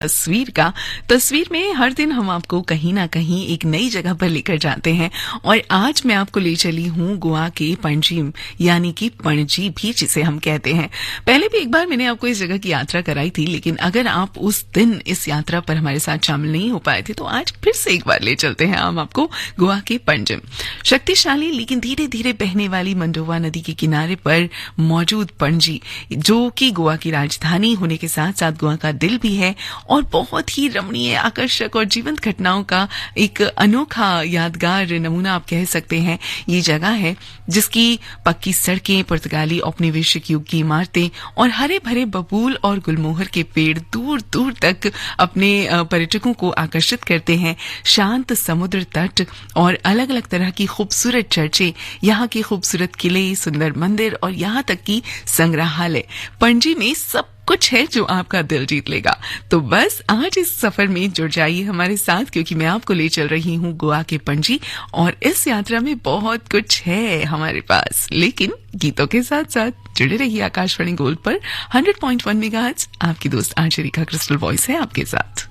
तस्वीर में हर दिन हम आपको कहीं ना कहीं एक नई जगह पर लेकर जाते हैं और आज मैं आपको ले चली हूँ गोवा के पणजी यानी कि पणजी भी जिसे हम कहते हैं। पहले भी एक बार मैंने आपको इस जगह की यात्रा कराई थी, लेकिन अगर आप उस दिन इस यात्रा पर हमारे साथ शामिल नहीं हो पाए थे तो आज फिर से एक बार ले चलते हैं हम आपको गोवा के पणजी। शक्तिशाली लेकिन धीरे धीरे बहने वाली मंडोवा नदी के किनारे पर मौजूद पणजी, जो कि गोवा की राजधानी होने के साथ साथ गोवा का दिल भी है और बहुत ही रमणीय, आकर्षक और जीवंत घटनाओं का एक अनोखा यादगार नमूना आप कह सकते हैं। ये जगह है जिसकी पक्की सड़कें, पुर्तगाली औपनिवेशिक युग की इमारतें और हरे भरे बबूल और गुलमोहर के पेड़ दूर दूर तक अपने पर्यटकों को आकर्षित करते हैं। शांत समुद्र तट और अलग अलग तरह की खूबसूरत चर्चें, यहाँ के खूबसूरत किले, सुंदर मंदिर और यहाँ तक कि संग्रहालय, पणजी में सब कुछ है जो आपका दिल जीत लेगा। तो बस आज इस सफर में जुड़ जाइए हमारे साथ, क्योंकि मैं आपको ले चल रही हूँ गोवा के पणजी और इस यात्रा में बहुत कुछ है हमारे पास। लेकिन गीतों के साथ साथ जुड़े रहिए आकाशवाणी गोल्ड पर 100.1 मेगाहर्ट्ज। आपकी दोस्त आरजे रेखा क्रिस्टल वॉइस है आपके साथ।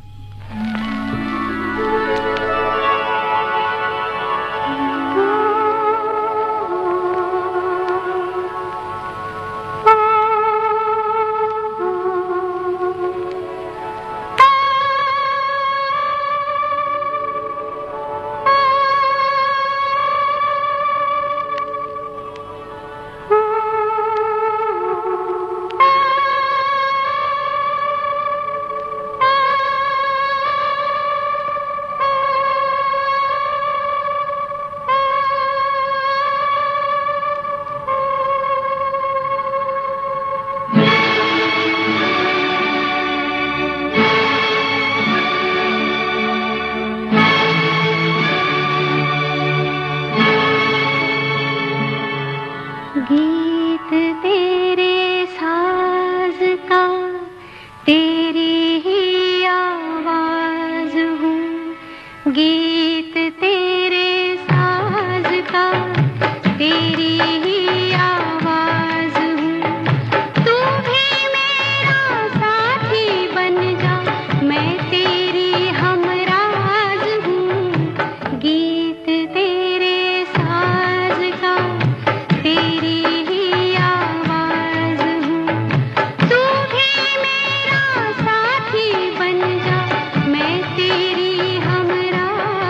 गीत तेरे साज का, तेरी ही आवाज हूँ। गीत तेरे साज का, तेरी ही आवाज हूँ। तू भी मेरा साथी बन जा, मैं तेरी हमराज हूँ। गीत तेरे साज का, तेरी ही आवाज हूँ। तू भी मेरा साथी बन जा, मैं तेरी हमराज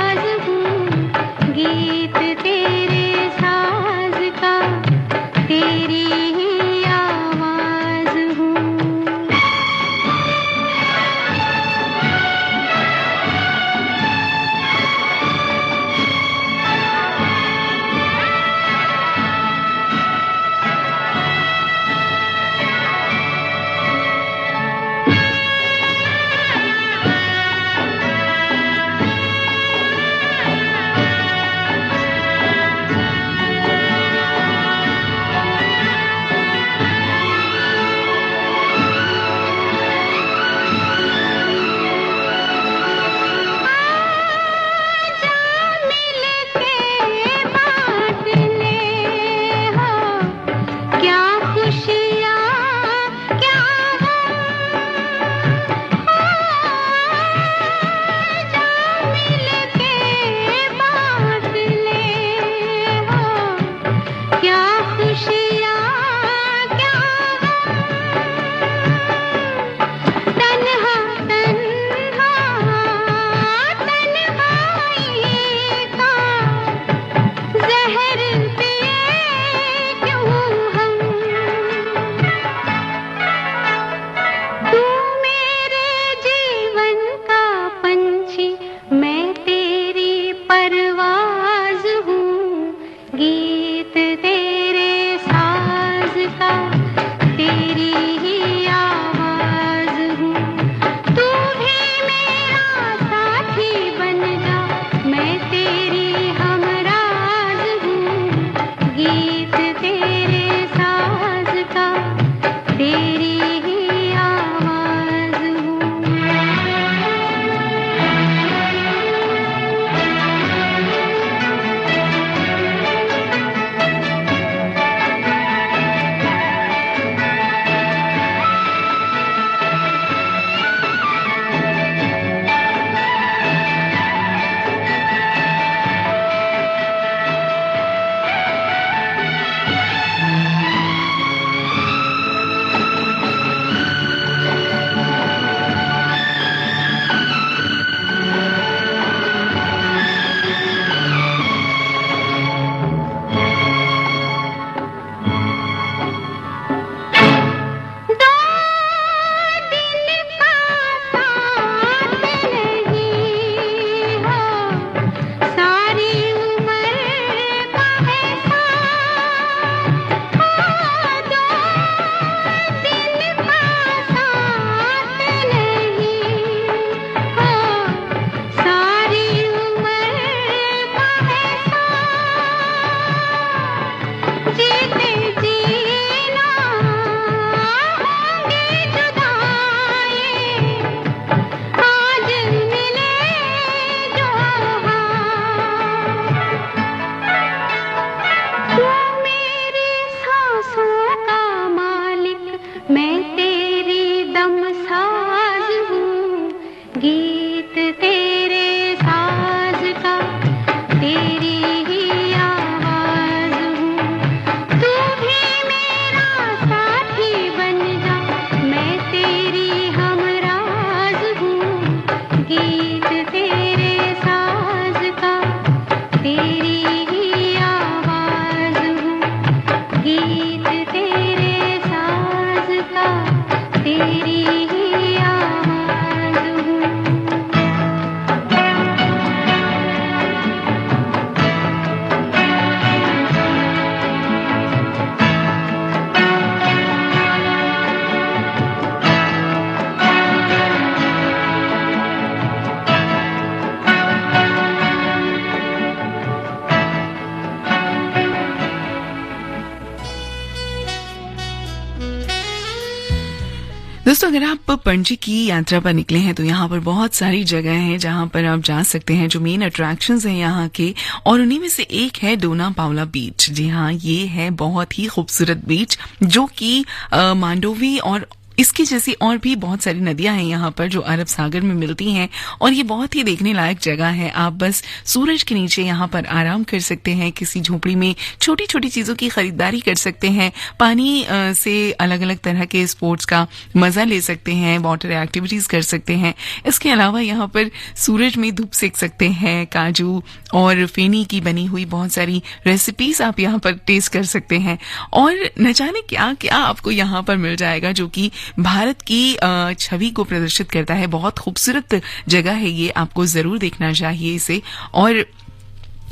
दोस्तों, अगर आप पणजी की यात्रा पर निकले हैं तो यहाँ पर बहुत सारी जगह हैं जहाँ पर आप जा सकते हैं, जो मेन अट्रैक्शंस हैं यहाँ के, और उन्हीं में से एक है डोना पावला बीच। जी हाँ, ये है बहुत ही खूबसूरत बीच जो कि मांडोवी और इसकी जैसी और भी बहुत सारी नदियां हैं यहाँ पर जो अरब सागर में मिलती हैं, और ये बहुत ही देखने लायक जगह है। आप बस सूरज के नीचे यहाँ पर आराम कर सकते हैं, किसी झोपड़ी में छोटी छोटी चीजों की खरीदारी कर सकते हैं, पानी से अलग अलग तरह के स्पोर्ट्स का मजा ले सकते हैं, वाटर एक्टिविटीज कर सकते हैं। इसके अलावा यहाँ पर सूरज में धूप सेक सकते हैं, काजू और फेनी की बनी हुई बहुत सारी रेसिपीज आप यहाँ पर टेस्ट कर सकते हैं, और न जाने क्या क्या आपको यहाँ पर मिल जाएगा जो कि भारत की छवि को प्रदर्शित करता है। बहुत खूबसूरत जगह है ये, आपको जरूर देखना चाहिए इसे। और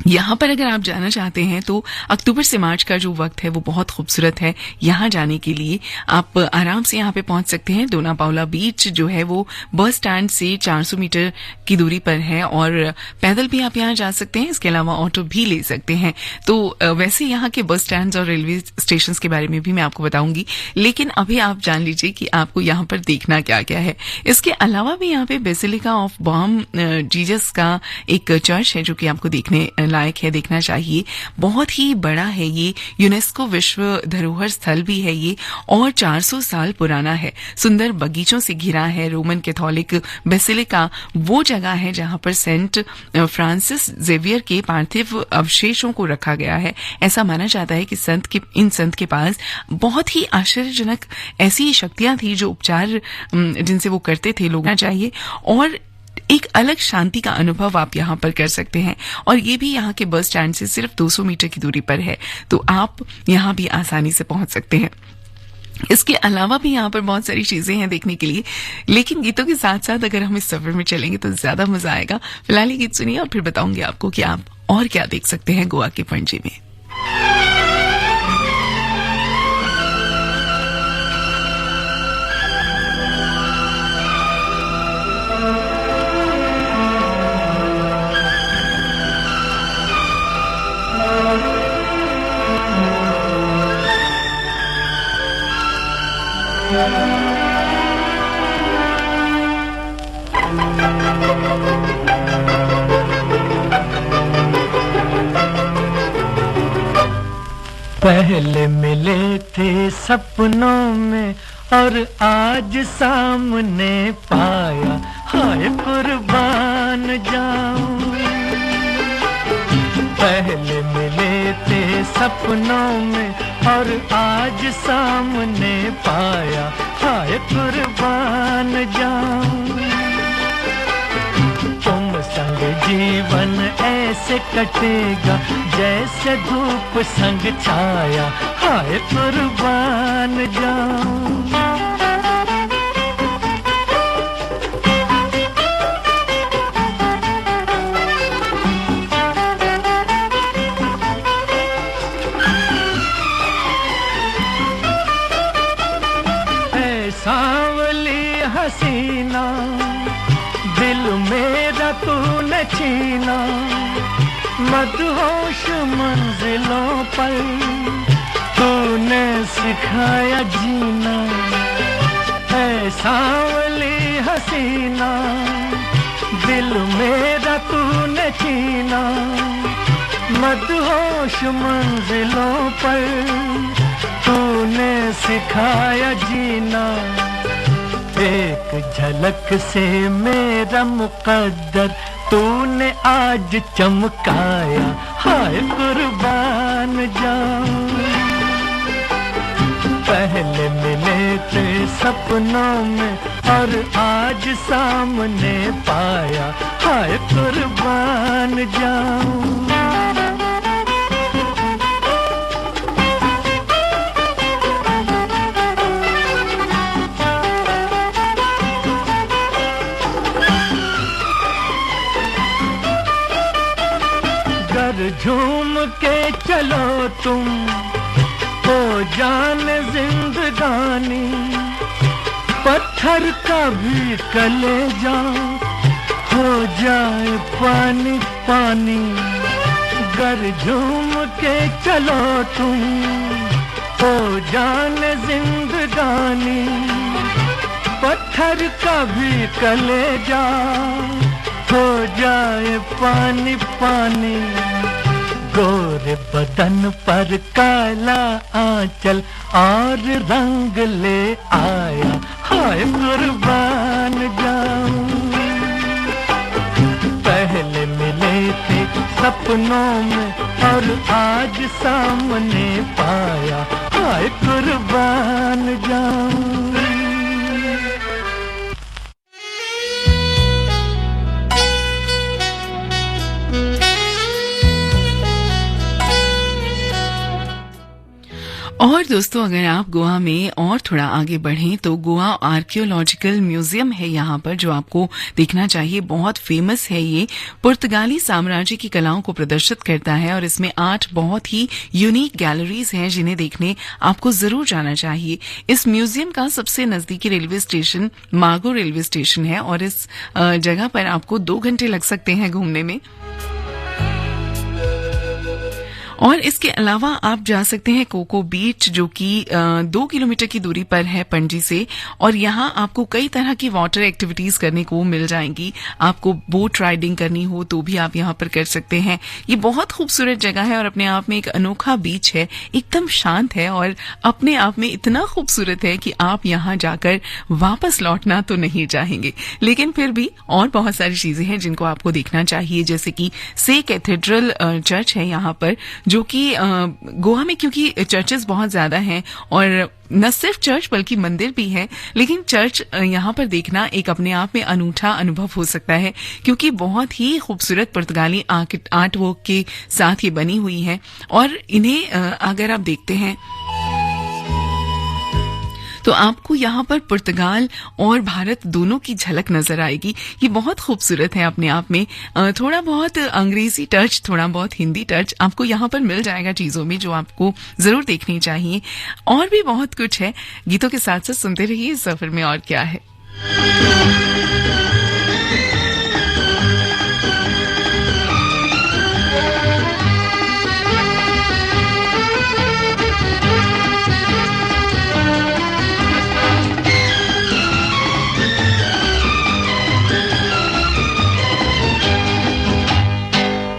यहाँ पर अगर आप जाना चाहते हैं तो अक्टूबर से मार्च का जो वक्त है वो बहुत खूबसूरत है यहाँ जाने के लिए। आप आराम से यहाँ पे पहुंच सकते हैं। डोना पावला बीच जो है वो बस स्टैंड से 400 मीटर की दूरी पर है, और पैदल भी आप यहाँ जा सकते हैं। इसके अलावा ऑटो भी ले सकते हैं। तो वैसे यहाँ के बस स्टैंड और रेलवे स्टेशन के बारे में भी मैं आपको बताऊंगी, लेकिन अभी आप जान लीजिए कि आपको यहाँ पर देखना क्या क्या है। इसके अलावा भी यहाँ पे बेसिलिका ऑफ बॉम जीसस का एक चर्च है जो कि आपको देखने लायक है, देखना चाहिए। बहुत ही बड़ा है ये, यूनेस्को विश्व धरोहर स्थल भी है ये, और 400 साल पुराना है। सुंदर बगीचों से घिरा है। रोमन कैथोलिक बेसिलिका वो जगह है जहां पर सेंट फ्रांसिस जेवियर के पार्थिव अवशेषों को रखा गया है। ऐसा माना जाता है कि इन संत के पास बहुत ही आश्चर्यजनक ऐसी शक्तियां थी जो उपचार जिनसे वो करते थे लोगों चाहिए, और एक अलग शांति का अनुभव आप यहाँ पर कर सकते हैं। और ये भी यहाँ के बस स्टैंड से सिर्फ 200 मीटर की दूरी पर है, तो आप यहाँ भी आसानी से पहुंच सकते हैं। इसके अलावा भी यहाँ पर बहुत सारी चीजें हैं देखने के लिए, लेकिन गीतों के साथ साथ अगर हम इस सफर में चलेंगे तो ज्यादा मजा आएगा। फिलहाल ये गीत सुनिए और फिर बताऊंगी आपको कि आप और क्या देख सकते हैं गोवा के पणजी में। पहले मिले थे सपनों में और आज सामने पाया, हाय कुर्बान जाऊं। पहले मिले थे सपनों में और आज सामने पाया, हाय कुर्बान जाऊं। तुम संग जीवन ऐसे कटेगा जैसे धूप संग छाया, हाय कुर्बान जाऊं। सांवली हसीना दिल मेरा तूने छीना, मदहोश मंजिलों पर तूने सिखाया जीना। है सांवली हसीना दिल मेरा तूने छीना, मदहोश मंजिलों पर तूने सिखाया जीना। एक झलक से मेरा मुकद्दर तूने आज चमकाया, हाय कुर्बान जाऊं। पहले मिले थे सपनों में और आज सामने पाया, हाय कुर्बान जाऊं। झूम के चलो तुम हो जान जिंदगानी, पत्थर का भी कलेजा हो जाए पानी पानी। गर झूम के चलो तुम हो जान जिंदगानी, पत्थर का भी कलेजा हो जाए पानी पानी, गोरे बदन पर काला आंचल और रंग ले आया, हाय कुर्बान जाऊं। पहले मिले थे सपनों में और आज सामने पाया, हाय कुर्बान जाऊं। और दोस्तों, अगर आप गोवा में और थोड़ा आगे बढ़ें तो गोवा आर्कियोलॉजिकल म्यूजियम है यहाँ पर, जो आपको देखना चाहिए। बहुत फेमस है ये, पुर्तगाली साम्राज्य की कलाओं को प्रदर्शित करता है और इसमें 8 बहुत ही यूनिक गैलरीज हैं जिन्हें देखने आपको जरूर जाना चाहिए। इस म्यूजियम का सबसे नजदीकी रेलवे स्टेशन मागो रेलवे स्टेशन है और इस जगह पर आपको 2 घंटे लग सकते हैं घूमने में। और इसके अलावा आप जा सकते हैं कोको बीच, जो कि 2 किलोमीटर की दूरी पर है पणजी से, और यहाँ आपको कई तरह की वाटर एक्टिविटीज करने को मिल जाएंगी। आपको बोट राइडिंग करनी हो तो भी आप यहाँ पर कर सकते हैं। ये बहुत खूबसूरत जगह है और अपने आप में एक अनोखा बीच है, एकदम शांत है और अपने आप में इतना खूबसूरत है कि आप यहाँ जाकर वापस लौटना तो नहीं चाहेंगे। लेकिन फिर भी और बहुत सारी चीजें हैं जिनको आपको देखना चाहिए, जैसे कि से कैथेड्रल चर्च है यहाँ पर, जो कि गोवा में क्योंकि चर्चेस बहुत ज्यादा हैं और न सिर्फ चर्च बल्कि मंदिर भी है, लेकिन चर्च यहाँ पर देखना एक अपने आप में अनूठा अनुभव हो सकता है, क्योंकि बहुत ही खूबसूरत पुर्तगाली आर्ट वर्क के साथ ये बनी हुई है। और इन्हें अगर आप देखते हैं तो आपको यहाँ पर पुर्तगाल और भारत दोनों की झलक नजर आएगी। ये बहुत खूबसूरत है अपने आप में। थोड़ा बहुत अंग्रेजी टच, थोड़ा बहुत हिंदी टच आपको यहाँ पर मिल जाएगा चीजों में, जो आपको जरूर देखनी चाहिए। और भी बहुत कुछ है। गीतों के साथ साथ सुनते रहिए इस सफर में और क्या है।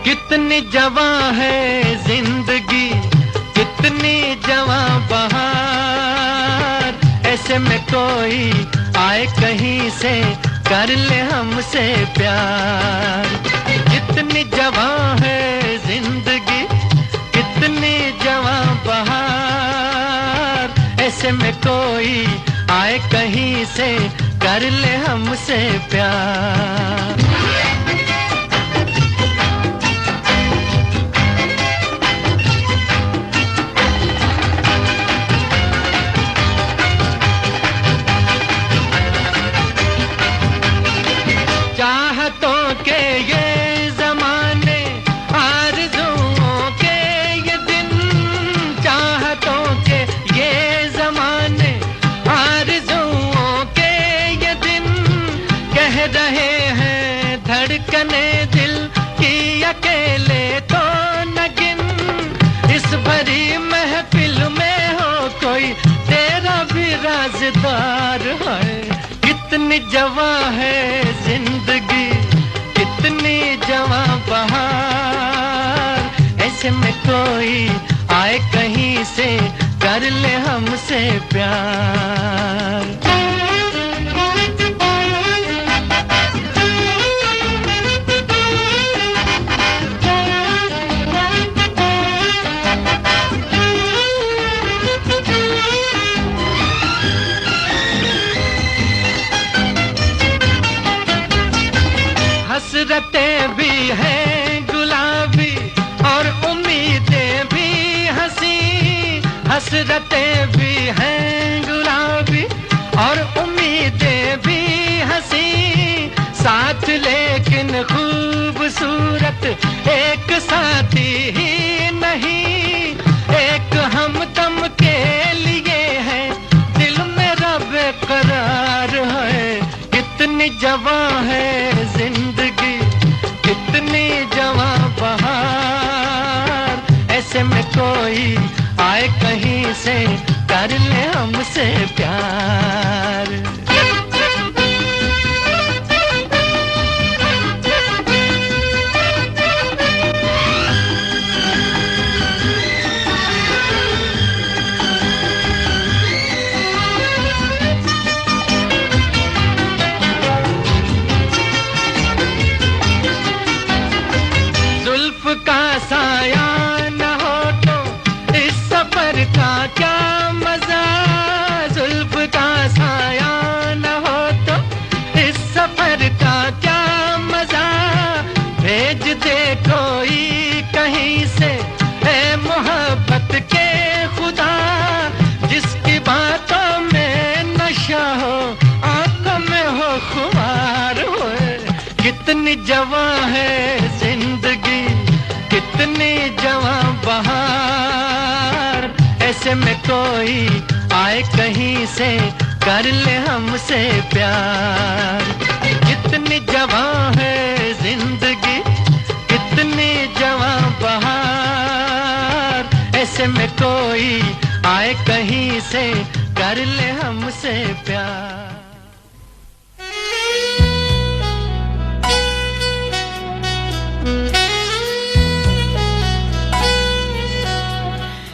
कितनी जवां है जिंदगी, कितनी जवां बहार, ऐसे में कोई आए कहीं से कर ले हमसे प्यार। कितनी जवां है जिंदगी, कितनी जवां बहार, ऐसे में कोई आए कहीं से कर ले हमसे प्यार। चाहतों के ये जमाने, आरज़ुओं के ये दिन, चाहतों के ये जमाने, आरज़ुओं के ये दिन, कह रहे हैं धड़कने दिल की अकेले तो न गिन। इस भरी महफिल में हो कोई तेरा भी राज़दार है। कितनी जवां है जिंदगी, कितनी जवां बहार, ऐसे में कोई आए कहीं से कर ले हमसे प्यार। हसरतें भी हैं गुलाबी और उम्मीदें भी हंसी, हसरतें भी हैं गुलाबी और उम्मीदें भी हंसी, साथ लेकिन खूबसूरत एक साथी ही नहीं, एक हमदम के लिए है दिल मेरा बेकरार है। कितनी जवां है जिंदगी, कितनी जवां बहार, ऐसे में कोई आए कहीं से कर ले हमसे प्यार। से, है मोहब्बत के खुदा, जिसकी बातों में नशा हो, आंखों में हो खुमार होए। कितनी जवां है जिंदगी, कितनी जवां बहार, ऐसे में कोई आए कहीं से, कर ले हमसे प्यार। कितनी जवां है जिंदगी, कितनी जवां बहार, ऐसे में कोई आए कहीं से, कर ले हमसे प्यार।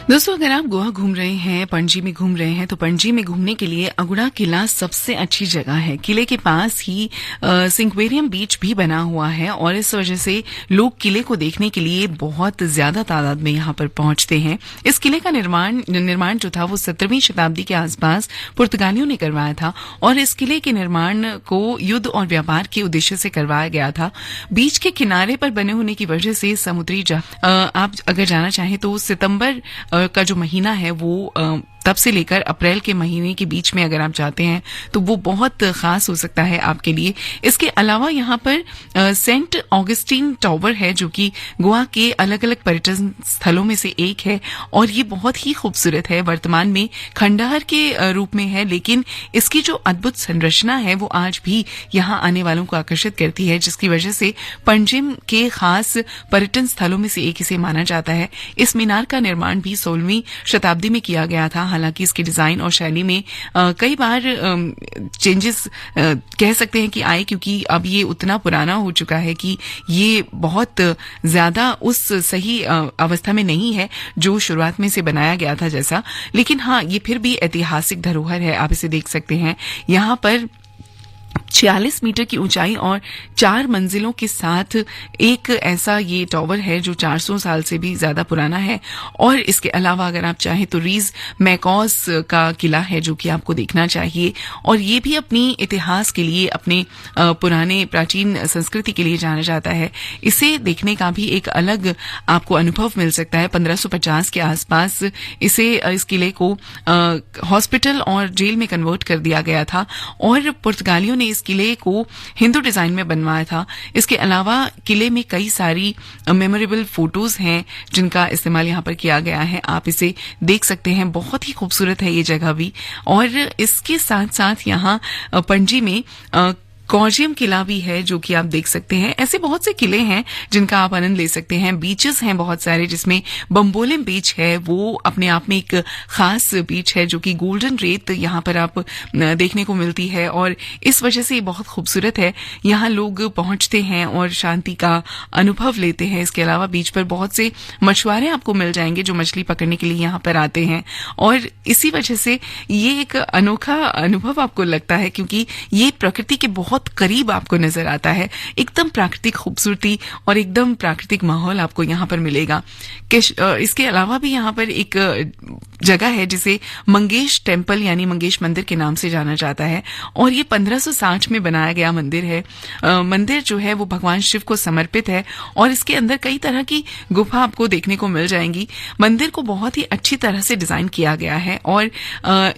दोस्तों, अगर आप गोवा घूम रहे हैं, पणजी में घूम रहे हैं, तो पणजी में घूमने के लिए अगुड़ा किला सबसे अच्छी जगह है। किले के पास ही सिंक्वेरियम बीच भी बना हुआ है और इस वजह से लोग किले को देखने के लिए बहुत ज्यादा तादाद में यहाँ पर पहुंचते हैं। इस किले का निर्माण जो था वो 17वीं शताब्दी के आसपास पुर्तगालियों ने करवाया था और इस किले के निर्माण को युद्ध और व्यापार के उद्देश्य से करवाया गया था। बीच के किनारे पर बने होने की वजह से समुद्री आप अगर जाना चाहें तो सितंबर का जो महीना है वो तब से लेकर अप्रैल के महीने के बीच में अगर आप जाते हैं तो वो बहुत खास हो सकता है आपके लिए। इसके अलावा यहाँ पर सेंट ऑगस्टीन टावर है जो कि गोवा के अलग अलग पर्यटन स्थलों में से एक है और ये बहुत ही खूबसूरत है। वर्तमान में खंडहर के रूप में है, लेकिन इसकी जो अद्भुत संरचना है वो आज भी यहाँ आने वालों को आकर्षित करती है, जिसकी वजह से पंजिम के खास पर्यटन स्थलों में से एक इसे माना जाता है। इस मीनार का निर्माण भी 16वीं शताब्दी में किया गया था। हालांकि इसके डिजाइन और शैली में कई बार चेंजेस कह सकते हैं कि आए, क्योंकि अब ये उतना पुराना हो चुका है कि ये बहुत ज्यादा उस सही अवस्था में नहीं है जो शुरुआत में से बनाया गया था जैसा। लेकिन हाँ, ये फिर भी ऐतिहासिक धरोहर है, आप इसे देख सकते हैं। यहाँ पर 46 मीटर की ऊंचाई और 4 मंजिलों के साथ एक ऐसा ये टावर है जो 400 साल से भी ज्यादा पुराना है। और इसके अलावा अगर आप चाहें तो रीज मैकॉस का किला है जो कि आपको देखना चाहिए और ये भी अपनी इतिहास के लिए, अपने पुराने प्राचीन संस्कृति के लिए जाना जाता है। इसे देखने का भी एक अलग आपको अनुभव मिल सकता है। 1550 के आसपास इस किले को हॉस्पिटल और जेल में कन्वर्ट कर दिया गया था और पुर्तगालियों ने इस किले को हिंदू डिजाइन में बनवाया था। इसके अलावा किले में कई सारी मेमोरेबल फोटोज हैं जिनका इस्तेमाल यहाँ पर किया गया है, आप इसे देख सकते हैं। बहुत ही खूबसूरत है ये जगह भी। और इसके साथ साथ यहाँ पणजी में कॉर्जियम किला भी है जो कि आप देख सकते हैं। ऐसे बहुत से किले हैं जिनका आप आनंद ले सकते हैं। बीचेस हैं बहुत सारे, जिसमें बम्बोलिम बीच है, वो अपने आप में एक खास बीच है जो कि गोल्डन रेत यहाँ पर आप देखने को मिलती है और इस वजह से ये बहुत खूबसूरत है। यहाँ लोग पहुंचते हैं और शांति का अनुभव लेते हैं। इसके अलावा बीच पर बहुत से मछुआरे आपको मिल जाएंगे जो मछली पकड़ने के लिए यहाँ पर आते हैं और इसी वजह से ये एक अनोखा अनुभव आपको लगता है, क्योंकि ये प्रकृति के बहुत करीब आपको नजर आता है। एकदम प्राकृतिक खूबसूरती और एकदम प्राकृतिक माहौल आपको यहाँ पर मिलेगा। इसके अलावा भी यहाँ पर एक जगह है जिसे मंगेश टेम्पल यानी मंगेश मंदिर के नाम से जाना जाता है और ये 1560 में बनाया गया मंदिर है। मंदिर जो है वो भगवान शिव को समर्पित है और इसके अंदर कई तरह की गुफा आपको देखने को मिल जाएंगी। मंदिर को बहुत ही अच्छी तरह से डिजाइन किया गया है और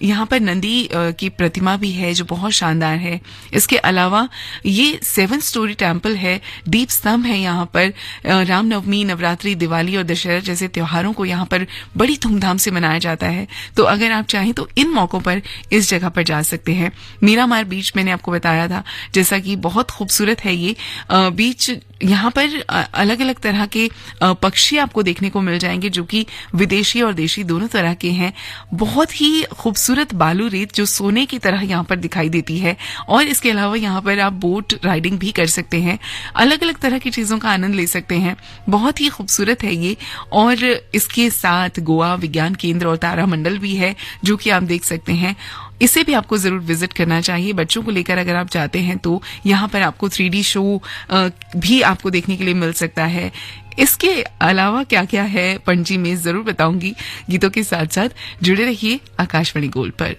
यहाँ पर नंदी की प्रतिमा भी है जो बहुत शानदार है। इसके अलावा ये 7 स्टोरी टेम्पल है, दीप स्तंभ है यहाँ पर। रामनवमी, नवरात्रि, दिवाली और दशहरा जैसे त्योहारों को यहाँ पर बड़ी धूमधाम से मनाया जाता है। तो अगर आप चाहें तो इन मौकों पर इस जगह पर जा सकते हैं। मीरामार बीच मैंने आपको बताया था जैसा कि बहुत खूबसूरत है ये बीच। यहाँ पर अलग अलग तरह के पक्षी आपको देखने को मिल जाएंगे जो कि विदेशी और देशी दोनों तरह के हैं। बहुत ही खूबसूरत बालू रेत जो सोने की तरह यहाँ पर दिखाई देती है और इसके अलावा यहाँ पर आप बोट राइडिंग भी कर सकते हैं, अलग अलग तरह की चीजों का आनंद ले सकते हैं। बहुत ही खूबसूरत है ये। और इसके साथ गोवा विज्ञान केंद्र और तारामंडल भी है जो कि आप देख सकते हैं। इसे भी आपको जरूर विजिट करना चाहिए। बच्चों को लेकर अगर आप जाते हैं तो यहाँ पर आपको 3D शो भी आपको देखने के लिए मिल सकता है। इसके अलावा क्या क्या है पणजी में जरूर बताऊंगी। गीतों के साथ साथ जुड़े रहिए आकाशवाणी गोल्ड पर।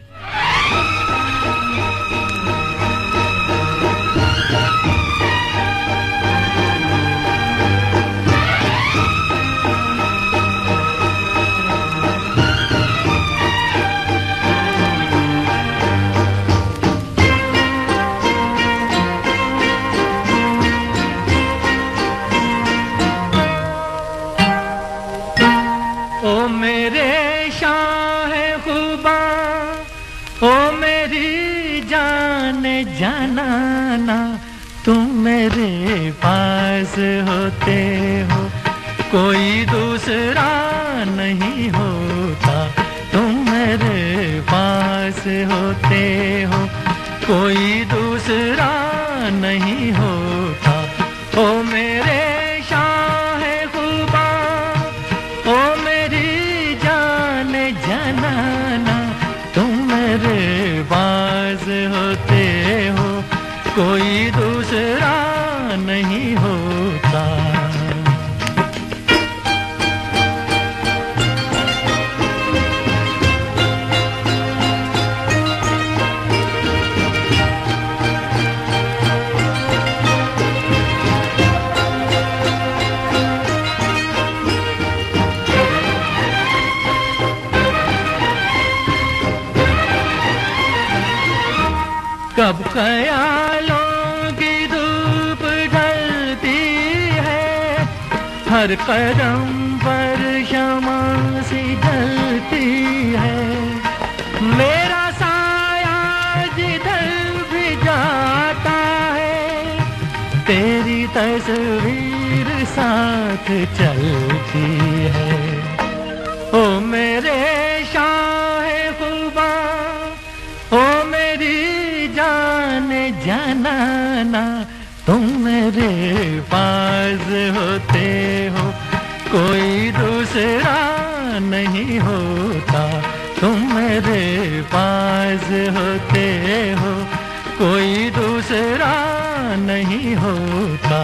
जाना ना, तुम मेरे पास होते हो कोई दूसरा नहीं होता, तुम मेरे पास होते हो कोई दूसरा नहीं होता। ओ मेरे शाह खुदा, ओ मेरी जान जनाना, तुम मेरे पास होते हो कोई दूसरा नहीं होता। कब ख्यालों की धूप ढलती है, हर कदम पर शमा सी जलती है, मेरा साया जिधर भी जाता है, तेरी तस्वीर साथ चलती है। ओ मेरे शाह खुदा, ओ मेरी जान जनाना, तुम मेरे पास होते हो कोई दूसरा नहीं होता, तुम मेरे पास होते हो कोई दूसरा नहीं होता।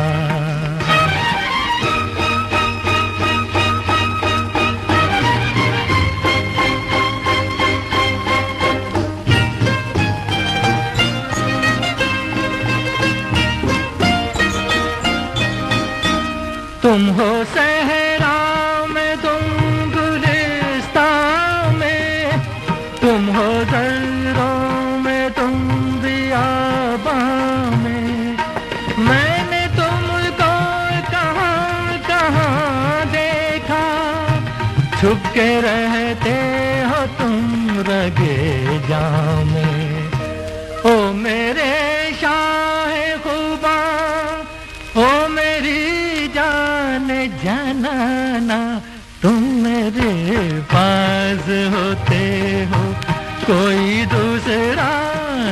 तुम हो सहरा में, तुम गुलिस्तां में, तुम हो दर्रों में, तुम बियाबां में, मैंने तुमको कहाँ कहाँ देखा, छुप के रहते हो तुम रगे जां में। ओ मेरे शाह खुदा, ओ मेरी जान जनाना, तुम मेरे पास होते हो कोई दूसरा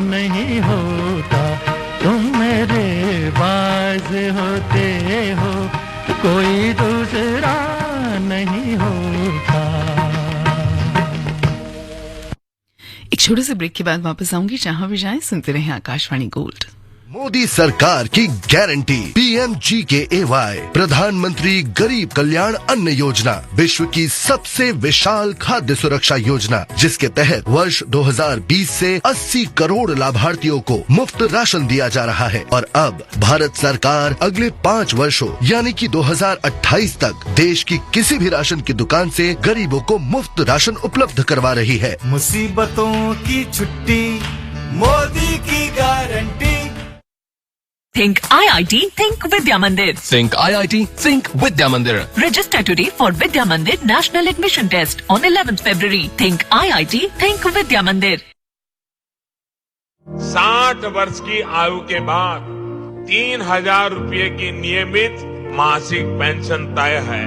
नहीं होता, तुम मेरे पास होते हो कोई दूसरा नहीं होता। एक छोटे से ब्रेक के बाद वापस आऊंगी, जहां भी जाएं सुनते रहें आकाशवाणी गोल्ड। मोदी सरकार की गारंटी PMGKAY प्रधानमंत्री गरीब कल्याण अन्न योजना विश्व की सबसे विशाल खाद्य सुरक्षा योजना, जिसके तहत वर्ष 2020 से 80 करोड़ लाभार्थियों को मुफ्त राशन दिया जा रहा है। और अब भारत सरकार अगले 5 वर्षों यानी कि 2028 तक देश की किसी भी राशन की दुकान से गरीबों को मुफ्त राशन उपलब्ध करवा रही है। मुसीबतों की छुट्टी, मोदी की guarantee. Think IIT, think Vidya Mandir. Think IIT, think Vidya Mandir. Register today for Vidya Mandir National Admission Test on 11th February. Think IIT, think Vidya Mandir. 60 वर्ष की आयु के बाद 3,000 रुपए की नियमित मासिक पेंशन तय है।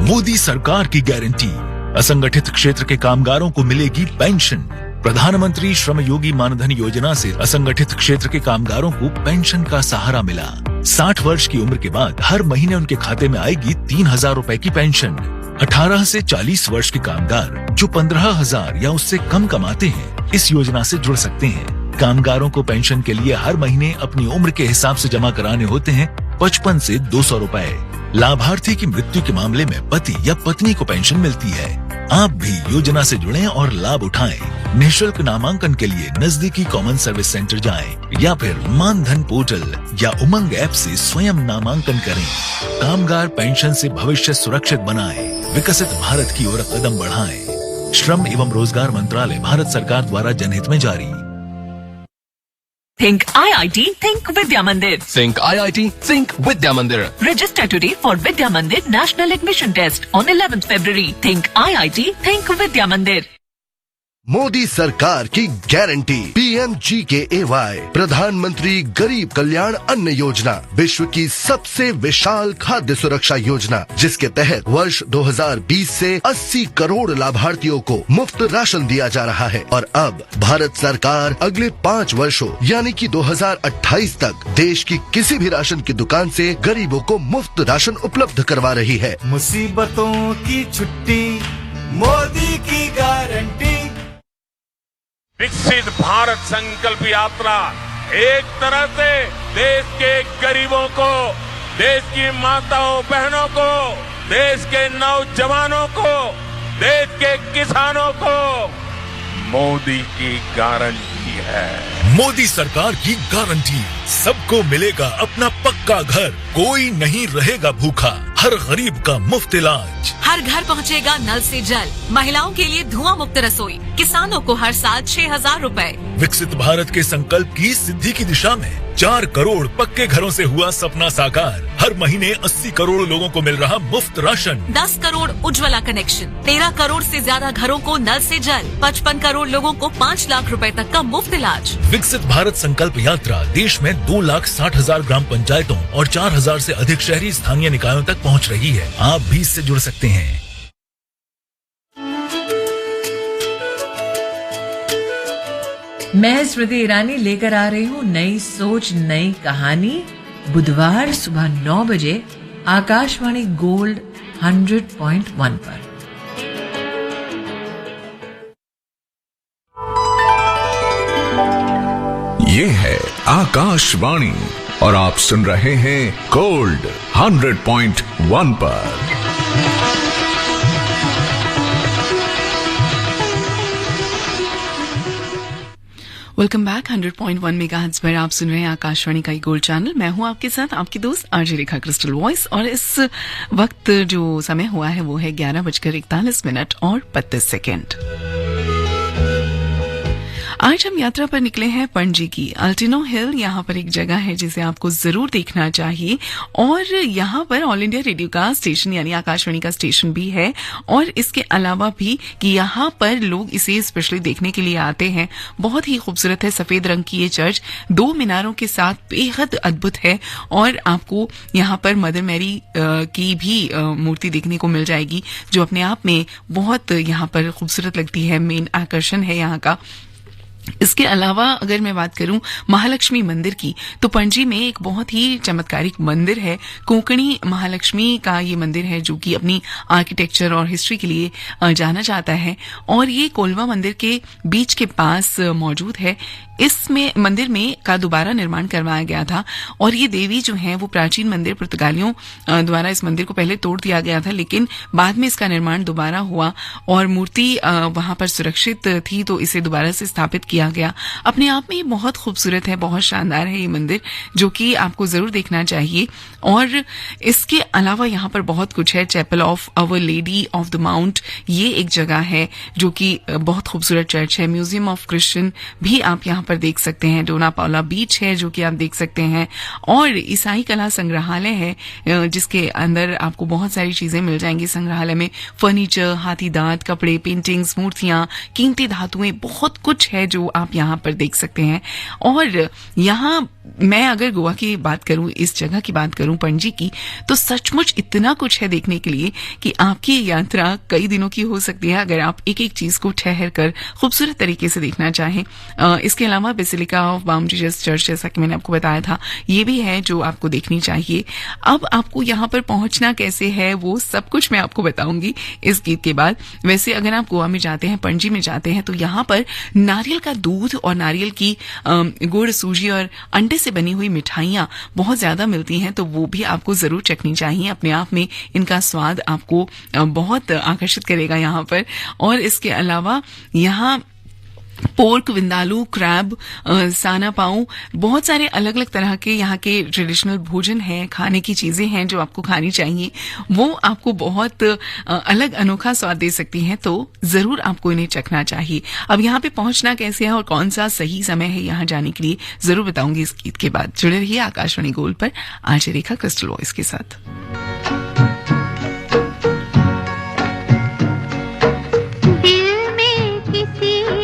मोदी सरकार की गारंटी, असंगठित क्षेत्र के कामगारों को मिलेगी पेंशन। प्रधानमंत्री श्रम योगी मानधन योजना से असंगठित क्षेत्र के कामगारों को पेंशन का सहारा मिला। 60 वर्ष की उम्र के बाद हर महीने उनके खाते में आएगी 3,000 रुपए की पेंशन। 18 से 40 वर्ष के कामगार जो 15,000 या उससे कम कमाते हैं, इस योजना से जुड़ सकते हैं। कामगारों को पेंशन के लिए हर महीने अपनी उम्र के हिसाब से जमा कराने होते हैं 55 से 200 रुपए। लाभार्थी की मृत्यु के मामले में पति या पत्नी को पेंशन मिलती है। आप भी योजना से जुड़ें और लाभ उठाएं। निःशुल्क नामांकन के लिए नजदीकी कॉमन सर्विस सेंटर जाएं या फिर मानधन पोर्टल या उमंग ऐप से स्वयं नामांकन करें। कामगार पेंशन से भविष्य सुरक्षित बनाएं, विकसित भारत की ओर कदम बढ़ाएं। श्रम एवं रोजगार मंत्रालय, भारत सरकार द्वारा जनहित में जारी। Think IIT, think Vidya Mandir. Think IIT, think Vidya Mandir. Register today for Vidya Mandir National Admission Test on 11th February. Think IIT, think Vidya Mandir. Modi सरकार की गारंटी PMGKAY प्रधानमंत्री गरीब कल्याण अन्न योजना विश्व की सबसे विशाल खाद्य सुरक्षा योजना, जिसके तहत वर्ष 2020 से 80 करोड़ लाभार्थियों को मुफ्त राशन दिया जा रहा है। और अब भारत सरकार अगले 5 वर्षों यानी कि 2028 तक देश की किसी भी राशन की दुकान से गरीबों को मुफ्त राशन उपलब्ध करवा रही है। मुसीबतों की छुट्टी, मोदी की गारंटी। विकसित भारत संकल्प यात्रा एक तरह से देश के गरीबों को, देश की माताओं बहनों को, देश के नौजवानों को, देश के किसानों को मोदी की गारंटी है। मोदी सरकार की गारंटी, सबको मिलेगा अपना पक्का घर, कोई नहीं रहेगा भूखा, हर गरीब का मुफ्त इलाज, हर घर पहुंचेगा नल से जल, महिलाओं के लिए धुआं मुक्त रसोई, किसानों को हर साल 6,000 रुपए। विकसित भारत के संकल्प की सिद्धि की दिशा में 4 करोड़ पक्के घरों से हुआ सपना साकार। हर महीने 80 करोड़ लोगों को मिल रहा मुफ्त राशन, 10 करोड़ उज्ज्वला कनेक्शन, 13 करोड़ से ज्यादा घरों को नल से जल, 55 करोड़ लोगों को 5 लाख रुपए तक का मुफ्त इलाज। विकसित भारत संकल्प यात्रा देश में 2,60,000 ग्राम पंचायतों और 4,000 से अधिक शहरी स्थानीय निकायों तक पहुंच रही है। आप भी इससे जुड़ सकते हैं। मैं स्मृति ईरानी लेकर आ रही हूँ नई सोच नई कहानी, बुधवार सुबह 9 बजे आकाशवाणी गोल्ड 100.1 पर। ये है आकाशवाणी और आप सुन रहे हैं गोल्ड 100.1 पर। Welcome back. 100.1 मेगाहर्ट्ज पर आप सुन रहे हैं आकाशवाणी का गोल्ड चैनल। मैं हूं आपके साथ आपकी दोस्त आरजे रेखा क्रिस्टल वॉइस, और इस वक्त जो समय हुआ है वो है 11:41 और 32 सेकेंड। आज हम यात्रा पर निकले हैं पणजी की। अल्टिनो हिल यहाँ पर एक जगह है जिसे आपको जरूर देखना चाहिए, और यहाँ पर ऑल इंडिया रेडियो का स्टेशन यानी आकाशवाणी का स्टेशन भी है। और इसके अलावा भी कि यहाँ पर लोग इसे स्पेशली देखने के लिए आते हैं। बहुत ही खूबसूरत है, सफेद रंग की ये चर्च 2 मीनारों के साथ बेहद अद्भुत है। और आपको यहाँ पर मदर मैरी की भी मूर्ति देखने को मिल जाएगी, जो अपने आप में बहुत यहाँ पर खूबसूरत लगती है, मेन आकर्षण है यहाँ का। इसके अलावा अगर मैं बात करूं महालक्ष्मी मंदिर की, तो पणजी में एक बहुत ही चमत्कारिक मंदिर है। कोंकणी महालक्ष्मी का ये मंदिर है जो कि अपनी आर्किटेक्चर और हिस्ट्री के लिए जाना जाता है, और ये कोलवा मंदिर के बीच के पास मौजूद है। इसमें मंदिर में का दोबारा निर्माण करवाया गया था, और ये देवी जो है वो प्राचीन मंदिर पुर्तगालियों द्वारा इस मंदिर को पहले तोड़ दिया गया था, लेकिन बाद में इसका निर्माण दोबारा हुआ और मूर्ति वहां पर सुरक्षित थी, तो इसे दोबारा से स्थापित किया गया। अपने आप में ये बहुत खूबसूरत है, बहुत शानदार है ये मंदिर, जो कि आपको जरूर देखना चाहिए। और इसके अलावा यहाँ पर बहुत कुछ है। Chapel of our lady of the mount, ये एक जगह है जो कि बहुत खूबसूरत चर्च है। म्यूजियम ऑफ क्रिश्चियन भी आप यहाँ पर देख सकते हैं। डोना पाउला बीच है जो कि आप देख सकते हैं, और ईसाई कला संग्रहालय है जिसके अंदर आपको बहुत सारी चीजें मिल जाएंगी। संग्रहालय में फर्नीचर, हाथी दांत, कपड़े, पेंटिंग्स, मूर्तियां, कीमती धातुएं, बहुत कुछ है जो आप यहाँ पर देख सकते हैं। और यहाँ मैं अगर गोवा की बात करूं, इस जगह की बात करूं पणजी की, तो सचमुच इतना कुछ है देखने के लिए कि आपकी यात्रा कई दिनों की हो सकती है अगर आप एक एक चीज को ठहर कर खूबसूरत तरीके से देखना चाहें। इसके अलावा basilica of Bom Jesus church, जैसा कि मैंने आपको बताया था, ये भी है जो आपको देखनी चाहिए। अब आपको यहाँ पर पहुंचना कैसे है वो सब कुछ मैं आपको बताऊंगी इस गीत के बाद। वैसे अगर आप गोवा में जाते हैं, पणजी में जाते हैं, तो यहाँ पर नारियल का दूध और नारियल की गुड़, सूजी और अंडे से बनी हुई मिठाइयां बहुत ज्यादा मिलती हैं, तो वो भी आपको जरूर चखनी चाहिए। अपने आप में इनका स्वाद आपको बहुत आकर्षित करेगा यहाँ पर। और इसके अलावा यहाँ पोर्क, विंदालू, क्रैब, साना पाऊ, बहुत सारे अलग अलग तरह के यहाँ के ट्रेडिशनल भोजन हैं, खाने की चीजें हैं जो आपको खानी चाहिए। वो आपको बहुत अलग अनोखा स्वाद दे सकती हैं, तो जरूर आपको इन्हें चखना चाहिए। अब यहाँ पे पहुंचना कैसे है और कौन सा सही समय है यहाँ जाने के लिए, जरूर बताऊंगी इस गीत के बाद। जुड़े रहिए आकाशवाणी गोल्ड पर आरजे रेखा क्रिस्टल वॉइस के साथ। दिल में किसी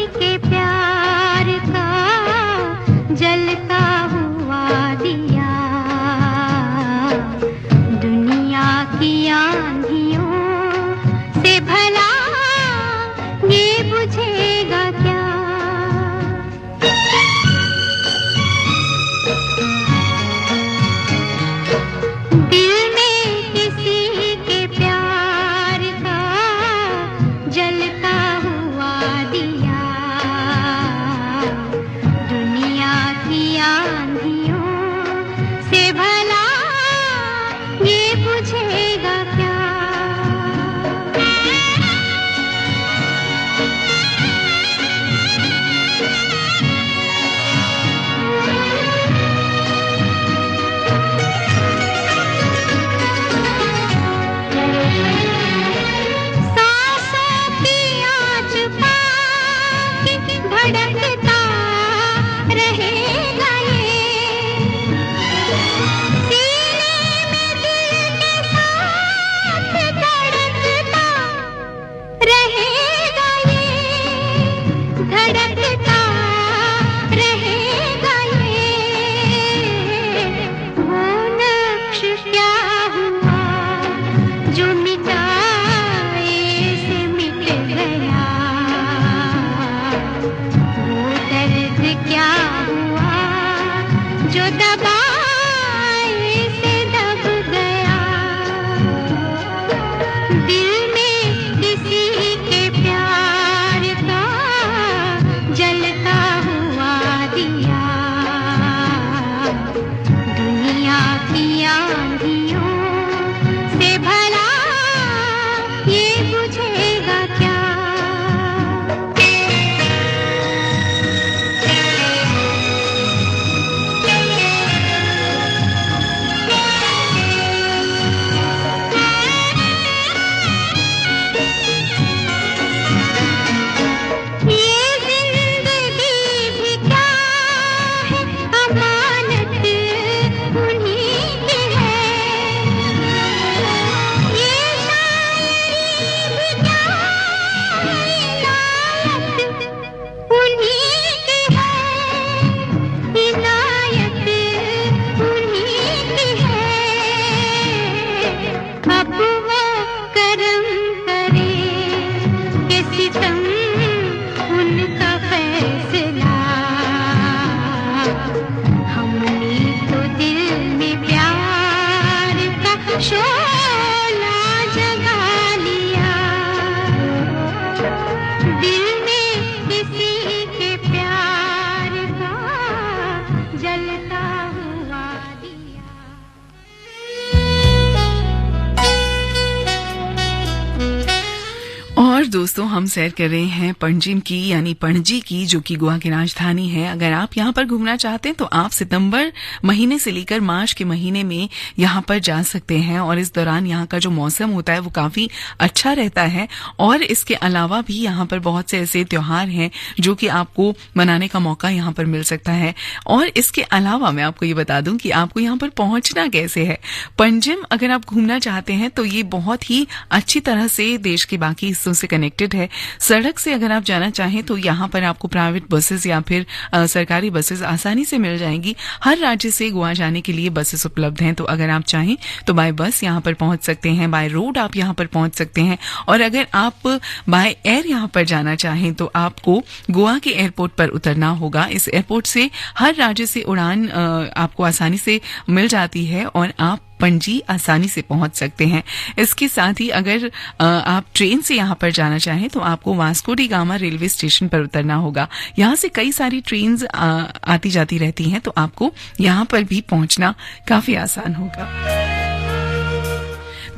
दोस्तों हम सैर कर रहे हैं पणजिम की यानी पणजी की, जो कि गोवा की राजधानी है। अगर आप यहाँ पर घूमना चाहते हैं तो आप सितंबर महीने से लेकर मार्च के महीने में यहाँ पर जा सकते हैं और इस दौरान यहाँ का जो मौसम होता है वो काफी अच्छा रहता है। और इसके अलावा भी यहाँ पर बहुत से ऐसे त्योहार हैं जो कि आपको मनाने का मौका यहाँ पर मिल सकता है। और इसके अलावा मैं आपको ये बता दूं कि आपको यहाँ पर पहुंचना कैसे है। पणजिम अगर आप घूमना चाहते हैं तो ये बहुत ही अच्छी तरह से देश के बाकी हिस्सों से कनेक्टेड है। सड़क से अगर आप जाना चाहें तो यहाँ पर आपको प्राइवेट बसेस या फिर सरकारी बसेस आसानी से मिल जाएंगी। हर राज्य से गोवा जाने के लिए बसेस उपलब्ध हैं, तो अगर आप चाहें तो बाय बस यहाँ पर पहुंच सकते हैं, बाय रोड आप यहाँ पर पहुंच सकते हैं। और अगर आप बाय एयर यहाँ पर जाना चाहें तो आपको गोवा के एयरपोर्ट पर उतरना होगा। इस एयरपोर्ट से हर राज्य से उड़ान आपको आसानी से मिल जाती है और आप पणजी आसानी से पहुंच सकते हैं। इसके साथ ही अगर आप ट्रेन से यहाँ पर जाना चाहें तो आपको Vasco D gamma railway station पर उतरना होगा। यहाँ से कई सारी ट्रेन्स आती जाती रहती हैं, तो आपको यहाँ पर भी पहुंचना काफी आसान होगा।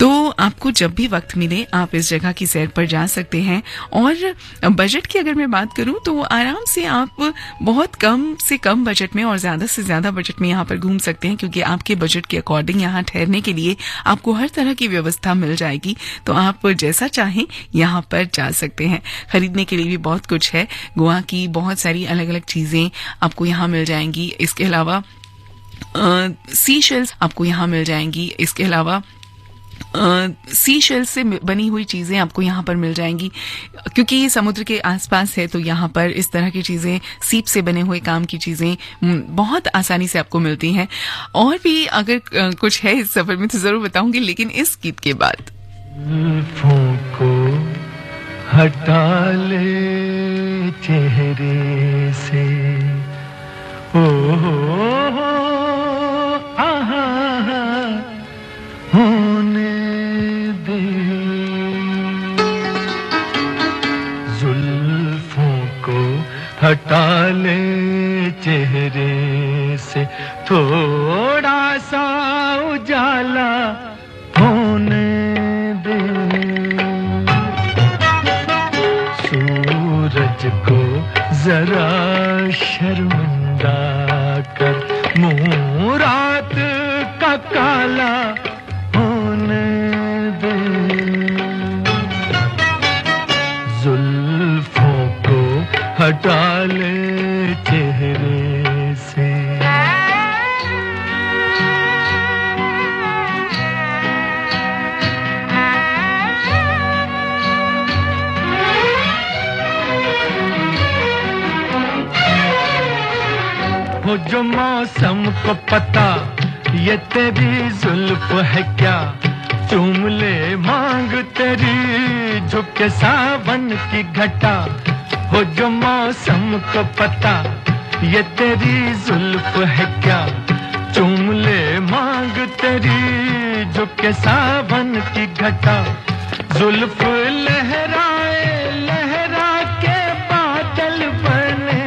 तो आपको जब भी वक्त मिले आप इस जगह की सैर पर जा सकते हैं। और बजट की अगर मैं बात करूं तो आराम से आप बहुत कम से कम बजट में और ज्यादा से ज्यादा बजट में यहाँ पर घूम सकते हैं, क्योंकि आपके बजट के अकॉर्डिंग यहाँ ठहरने के लिए आपको हर तरह की व्यवस्था मिल जाएगी। तो आप जैसा चाहें यहाँ पर जा सकते हैं। खरीदने के लिए भी बहुत कुछ है। गोवा की बहुत सारी अलग अलग चीजें आपको यहाँ मिल जाएंगी। इसके अलावा सी शेल्स आपको यहाँ मिल जाएंगी। इसके अलावा सी शेल से बनी हुई चीजें आपको यहाँ पर मिल जाएंगी, क्योंकि ये समुद्र के आसपास है। तो यहाँ पर इस तरह की चीजें, सीप से बने हुए काम की चीजें बहुत आसानी से आपको मिलती हैं। और भी अगर कुछ है इस सफर में तो जरूर बताऊंगी, लेकिन इस गीत के बाद। जुल्फों को हटा ले चेहरे से, ओ आहा होने दे, जुल्फों को हटा ले चेहरे से, थोड़ा सा उजाला होने दे, सूरज को जरा शर्मिंदा कर, मुँह रात का काला होने दे, जुल्फों को हटा ले चेहरे से। हो जो मौसम को पता ये तेरी जुल्फ है क्या, चूम ले मांग तेरी झुके सावन की घटा। हो जो मौसम को पता ये तेरी जुल्फ है क्या, चूम ले मांग तेरी झुके सावन की घटा। जुल्फ लहराए लहरा के बादल बने,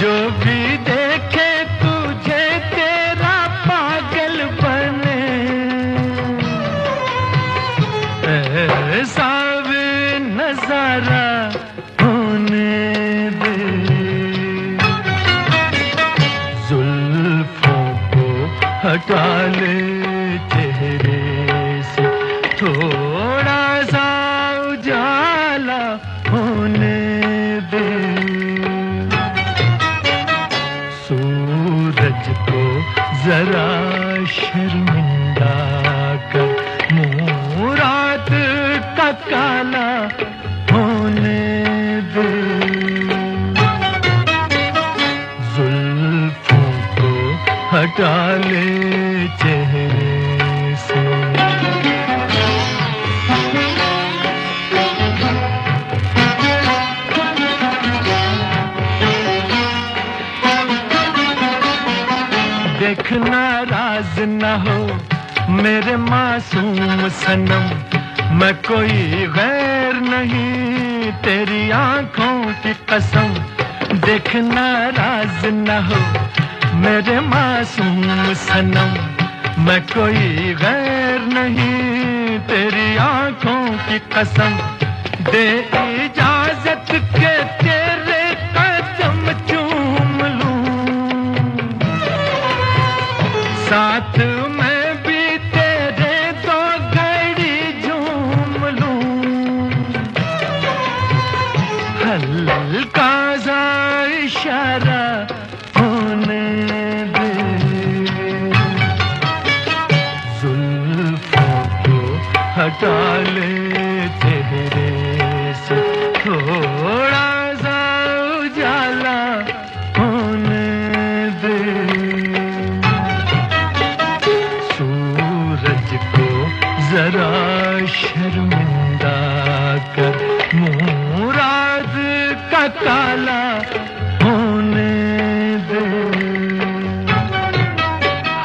जो भी देखे तुझे तेरा पागल बने, ऐसा भी नजारा होने दे, जुल्फों को हटा ले चेहरे से, थोड़ा सा उजाला होने दे, सूरज को जरा शर्मिंदा कर, मुँह रात का काला होने दे, जुल्फों को हटा ले चेहरे से। देख नाराज न हो मेरे मासूम सनम, मैं कोई गैर नहीं तेरी आंखों की कसम। देख नाराज न हो मेरे मासूम सनम, मैं कोई गैर नहीं तेरी आंखों की कसम दे इजाजत के तेरे कदम चूम लूं साथ मैं भी तेरे दो घड़ी झूम लूं हल्का सा इशारा होने दे जुल्फों को हटा ले चेहरे से थोड़ा सा उजाला होने दे सूरज को जरा शर्मिंदा कर मुराद का काला होने दे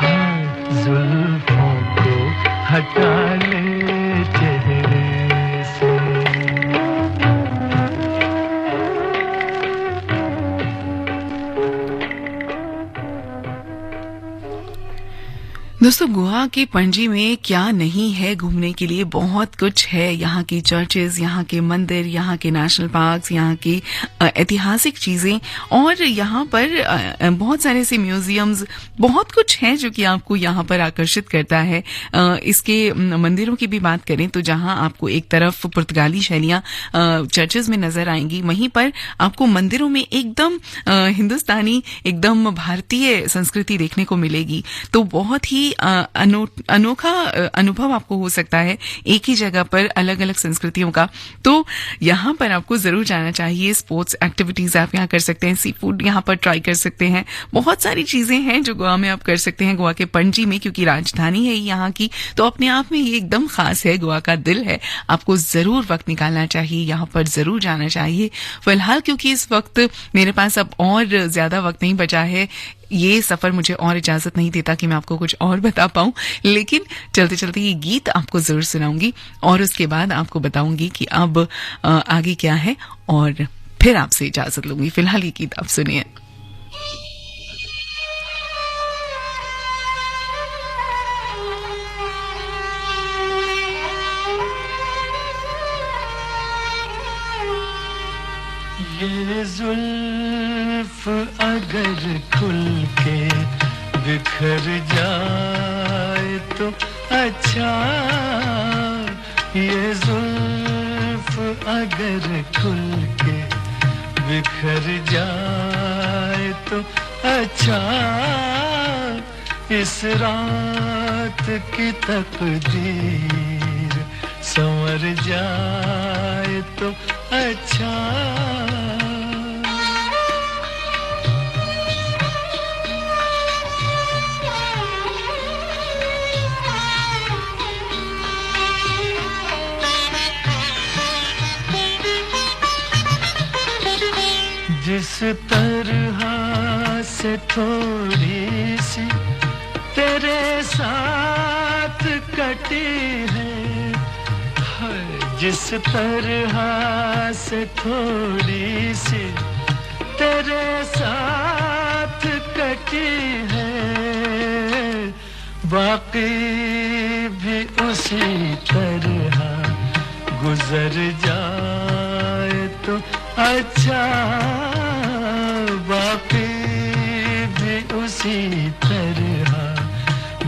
हाँ, जुल्फों को हटा ले चेहरे से दोस्तों गोवा के पणजी में क्या नहीं है घूमने के लिए, बहुत कुछ है। यहाँ की चर्चेज, यहाँ के मंदिर, यहाँ के नेशनल पार्क्स, यहाँ की ऐतिहासिक चीजें और यहाँ पर बहुत सारे ऐसे म्यूजियम्स, बहुत कुछ है जो कि आपको यहाँ पर आकर्षित करता है। इसके मंदिरों की भी बात करें तो जहाँ आपको एक तरफ पुर्तगाली शैलियाँ चर्चेज में नजर आएंगी, वहीं पर आपको मंदिरों में एकदम हिंदुस्तानी, एकदम भारतीय संस्कृति देखने को मिलेगी। तो बहुत ही अनोखा अनुभव आपको हो सकता है एक ही जगह पर अलग अलग संस्कृतियों का। तो यहाँ पर आपको जरूर जाना चाहिए। स्पोर्ट्स एक्टिविटीज आप यहाँ कर सकते हैं, सी फूड यहाँ पर ट्राई कर सकते हैं, बहुत सारी चीजें हैं जो गोवा में आप कर सकते हैं। गोवा के पणजी में, क्योंकि राजधानी है यहाँ की, तो अपने आप में ये एकदम खास है, गोवा का दिल है। आपको जरूर वक्त निकालना चाहिए, यहाँ पर जरूर जाना चाहिए। फिलहाल क्योंकि इस वक्त मेरे पास अब और ज्यादा वक्त नहीं बचा है, ये सफर मुझे और इजाजत नहीं देता कि मैं आपको कुछ और बता पाऊं, लेकिन चलते चलते ये गीत आपको जरूर सुनाऊंगी और उसके बाद आपको बताऊंगी कि अब आगे क्या है और फिर आपसे इजाजत लूंगी। फिलहाल ये गीत आप सुनिए। ये जुल्फ अगर खुल के बिखर जाए तो अच्छा, ये जुल्फ अगर खुल के बिखर जाए तो अच्छा, इस रात की तकदीर संवर जाए तो अच्छा। जिस तरह से थोड़ी सी तेरे साथ कटी है, जिस तरह से थोड़ी सी तेरे साथ कटी है, बाकी भी उसी तरह गुजर जाए तो अच्छा, बाकी भी उसी तरह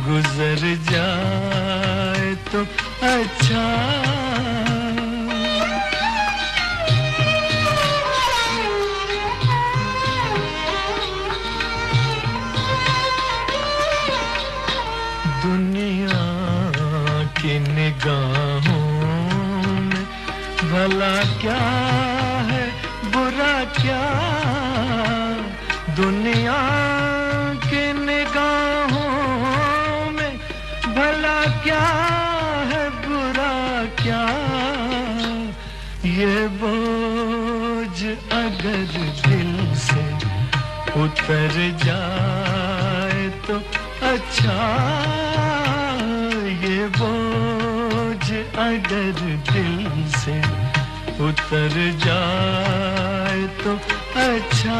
गुजर जाए तो अच्छा। दुनिया की निगाहों में भला क्या है, बुरा क्या, दुनिया की निगाहों में भला क्या है, बुरा क्या, ये बोझ अगर दिल से उतर जाए तो अच्छा, ये बोझ अगर दिल से उतर जाए तो अच्छा।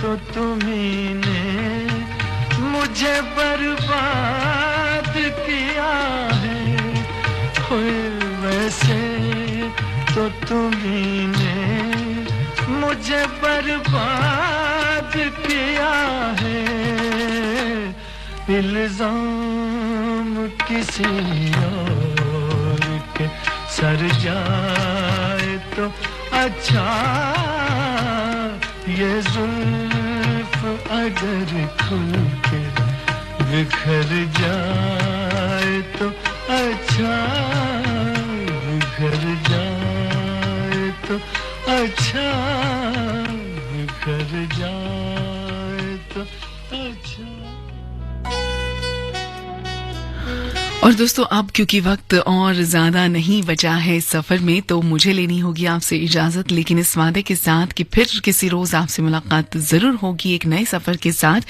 तो तुम्ही ने मुझे बर्बाद किया है, होए वैसे तो तुम्ही ने मुझे बर्बाद किया है। इल्जाम किसी और के सर जाए तो अच्छा, ये जुल्फ अगर खुल के बिखर जाए तो अच्छा, बिखर जाए तो अच्छा, बिखर जाए तो अच्छा। और दोस्तों अब क्योंकि वक्त और ज्यादा नहीं बचा है इस सफर में, तो मुझे लेनी होगी आपसे इजाजत, लेकिन इस वादे के साथ कि फिर किसी रोज आपसे मुलाकात जरूर होगी एक नए सफर के साथ।